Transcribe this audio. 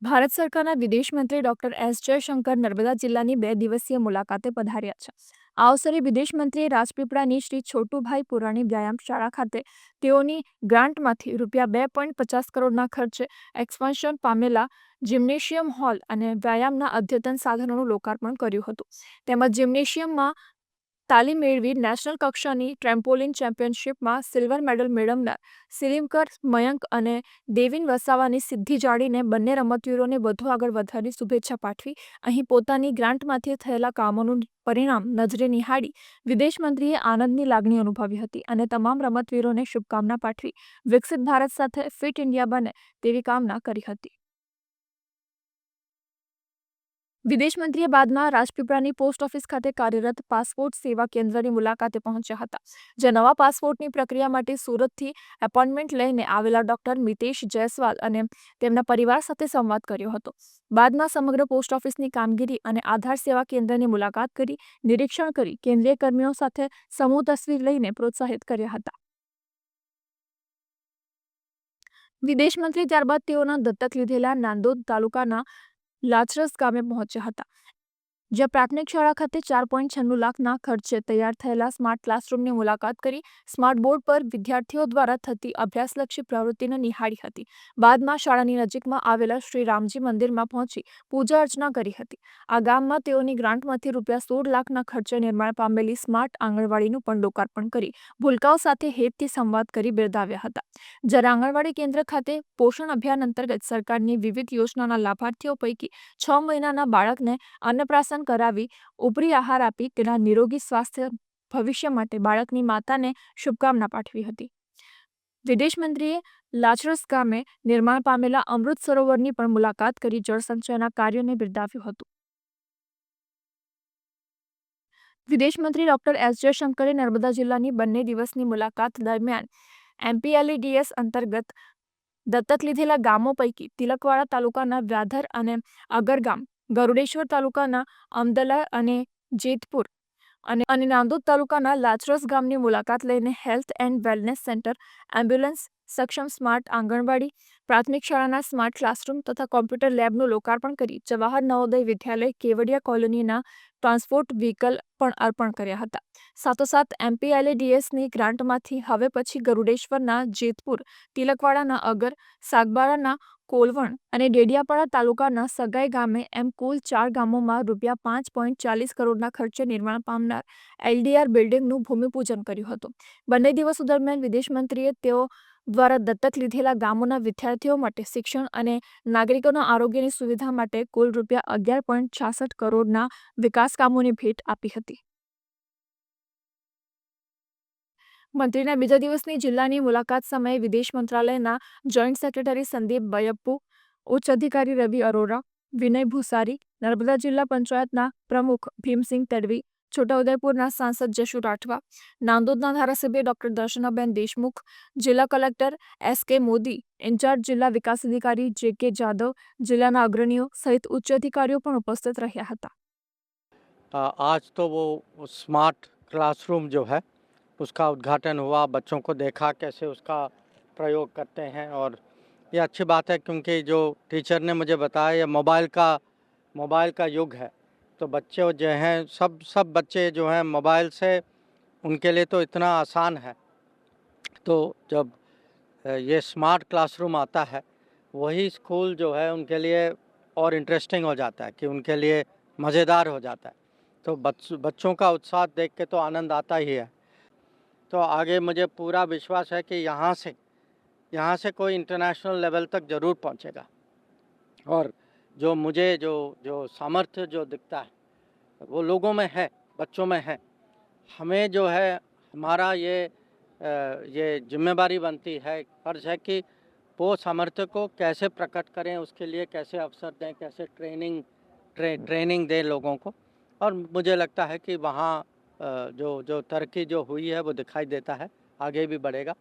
ભારત સરકારના વિદેશ મંત્રી ડોક્ટર એસ જયશંકર નર્મદા જિલ્લાની 2 દિવસીય મુલાકાતે પધાર્યા છે. આ અવસરે વિદેશ મંત્રીએ રાજપીપળાની શ્રી છોટુભાઈ પુરાણી વ્યાયામ શાળા ખાતે તેઓની ગ્રાન્ટમાંથી ₹2.50 કરોડના ખર્ચે એક્સપાન્શન પામેલા જિમ્નેશિયમ હોલ અને વ્યાયામના અદ્યતન સાધનોનું લોકાર્પણ કર્યું હતું. તેમજ જિમ્નેશિયમમાં તાલીમ મેળવી નેશનલ કક્ષાની ટ્રેમ્પોલિન ચેમ્પિયનશિપમાં સિલ્વર મેડલ મેળવનાર સિલીમકર મયંક અને દેવિન વસાવાની સિદ્ધિ જાળીને બંને રમતવીરોને વધુ આગળ વધવાની શુભેચ્છા પાઠવી અહીં પોતાની ગ્રાન્ટમાંથી થયેલા કામોનું પરિણામ નજરે નિહાળી વિદેશ મંત્રીએ આનંદની લાગણી અનુભવી હતી અને તમામ રમતવીરોને શુભકામના પાઠવી વિકસિત ભારત સાથે ફિટ ઇન્ડિયા બને તેવી કામના કરી હતી. વિદેશ મંત્રીએ બાદમાં રાજપીપળાની પોસ્ટ ઓફિસ ખાતે કાર્યરત પાસપોર્ટ સેવા કેન્દ્રની મુલાકાતે પહોંચ્યા હતા. જ્યાં નવા પાસપોર્ટની પ્રક્રિયા માટે સુરતથી એપોઇન્ટમેન્ટ લઈને આવેલા ડોક્ટર મિતેશ જયસ્વાલ અને તેમના પરિવાર સાથે સંવાદ કર્યો હતો. બાદમાં સમગ્ર પોસ્ટ ઓફિસની કામગીરી અને આધાર સેવા કેન્દ્રની મુલાકાત કરી નિરીક્ષણ કરી કેન્દ્રીય કર્મીઓ સાથે સમૂહ તસવીર લઈને પ્રોત્સાહિત કર્યા હતા. વિદેશ મંત્રી ત્યારબાદ તેઓના દત્તક લીધેલા નાંદોદ તાલુકાના લાચરસ ગામે પહોંચ્યા હતા. જ્યાં પ્રાથમિક શાળા ખાતે 4.96 લાખના ખર્ચે તૈયાર થયેલા સ્માર્ટ ક્લાસરૂમની મુલાકાત કરી સ્માર્ટ બોર્ડ પર વિદ્યાર્થીઓ દ્વારા થતી અભ્યાસલક્ષી પ્રવૃત્તિને નિહાળી હતી. બાદમાં શાળાની નજીકમાં આવેલા શ્રી રામજી મંદિરમાં પહોંચી પૂજા અર્ચના કરી હતી. આ ગામમાં તેઓની ગ્રાન્ટમાંથી ₹16 લાખના ખર્ચે નિર્માણ પામેલી સ્માર્ટ આંગણવાડીનું પણ લોકાર્પણ કરી ભૂલકાઓ સાથે હેતથી સંવાદ કરી બિરદાવ્યા હતા. જ્યારે આંગણવાડી કેન્દ્ર ખાતે પોષણ અભિયાન અંતર્ગત સરકારની વિવિધ યોજનાના લાભાર્થીઓ પૈકી 6 મહિનાના બાળકને અન્નપ્રાશન કરાવી ઉપરી આહાર આપી તેના નિરોગી સ્વાસ્થ્ય ભવિષ્ય માટે બાળકની માતાને શુભકામના પાઠવી હતી. વિદેશ મંત્રીએ લાચરસ ગામે નિર્માણ પામેલા અમૃત સરોવરની પણ મુલાકાત કરી જળસંચયના કાર્યોને બિરદાવ્યું હતું. વિદેશ મંત્રી ડોક્ટર એસ જયશંકરે નર્મદા જિલ્લાની 2 દિવસની મુલાકાત દરમિયાન એમપીએલએડીએસ અંતર્ગત દત્તક લીધેલા ગામો પૈકી તિલકવાડા તાલુકાના વ્યાધર અને અગર ગામ, ગરુડેશ્વર તાલુકાના અમદલા અને જેતપુર અને નાંદોદ તાલુકાના લાચરસ ગામની મુલાકાત લઈને health and wellness centre, ambulance સક્ષમ સ્માર્ટ આંગણવાડી, પ્રાથમિક શાળાના સ્માર્ટ ક્લાસરૂમ તથા કોમ્પ્યુટર લેબનું લોકાર્પણ કરી જવાહર નવોદય વિદ્યાલય કેવડિયા કોલોનીના ટ્રાન્સપોર્ટ વ્હીકલ પણ અર્પણ કર્યા હતા. સાથોસાથ એમપીએલએડીએસની ગ્રાન્ટમાંથી હવે પછી ગરુડેશ્વરના જેતપુર, તિલકવાડાના અગર, સાગબારાના કોલવણ અને ડેડિયાપાડા તાલુકાના સગાઈ ગામે એમ કુલ 4 ગામોમાં ₹5.40 કરોડના ખર્ચે નિર્માણ પામનાર એલડીઆર બિલ્ડિંગનું ભૂમિપૂજન કર્યું હતું. બંને દિવસો દરમિયાન વિદેશ મંત્રીએ તેઓ દ્વારા દત્તક લીધેલા ગામોના વિદ્યાર્થીઓ માટે શિક્ષણ અને નાગરિકોના આરોગ્યની સુવિધા માટે કુલ ₹11.66 કરોડના વિકાસ કામોની ભેટ આપી હતી. મંત્રીના બીજા દિવસની જિલ્લાની મુલાકાત સમયે વિદેશ મંત્રાલયના જોઈન્ટ સેક્રેટરી સંદીપ બયપ્પુ, ઉચ્ચ અધિકારી રવિ અરોરા, વિનય ભૂસારી, નર્મદા જિલ્લા પંચાયતના પ્રમુખ ભીમસિંહ તડવી, છોટાઉદેપુરના સાંસદ જશુ રાઠવા, નાંદોદના ધારાસભ્ય ડોક્ટર દર્શનાબેન દેશમુખ, જિલ્લા કલેક્ટર એસ.કે. મોદી, ઇન્ચાર્જ જિલ્લા વિકાસ અધિકારી જે.કે. જાદવ, જિલ્લાના અગ્રણીઓ સહિત ઉચ્ચ અધિકારીઓ પણ ઉપસ્થિત રહ્યા હતા. आज तो वो स्मार्ट क्लासरूम जो है उसका उद्घाटन हुआ, बच्चों को देखा कैसे उसका प्रयोग करते हैं और ये अच्छी बात है क्योंकि जो टीचर ने मुझे बताया ये मोबाइल का युग है, तो बच्चे जो हैं सब बच्चे जो हैं मोबाइल से उनके लिए तो इतना आसान है। तो जब ये स्मार्ट क्लासरूम आता है वही स्कूल जो है उनके लिए और इंटरेस्टिंग हो जाता है कि उनके लिए मज़ेदार हो जाता है। तो बच्चों का उत्साह देख के तो आनंद आता ही है। तो आगे मुझे पूरा विश्वास है कि यहाँ से कोई इंटरनेशनल लेवल तक ज़रूर पहुँचेगा और जो मुझे जो सामर्थ्य जो दिखता है वो लोगों में है, बच्चों में है। हमें जो है हमारा ये जिम्मेदारी बनती है, फ़र्ज़ है कि वो सामर्थ्य को कैसे प्रकट करें, उसके लिए कैसे अवसर दें, कैसे ट्रेनिंग दें लोगों को। और मुझे लगता है कि वहाँ जो तरक्की जो हुई है वो दिखाई देता है, आगे भी बढ़ेगा।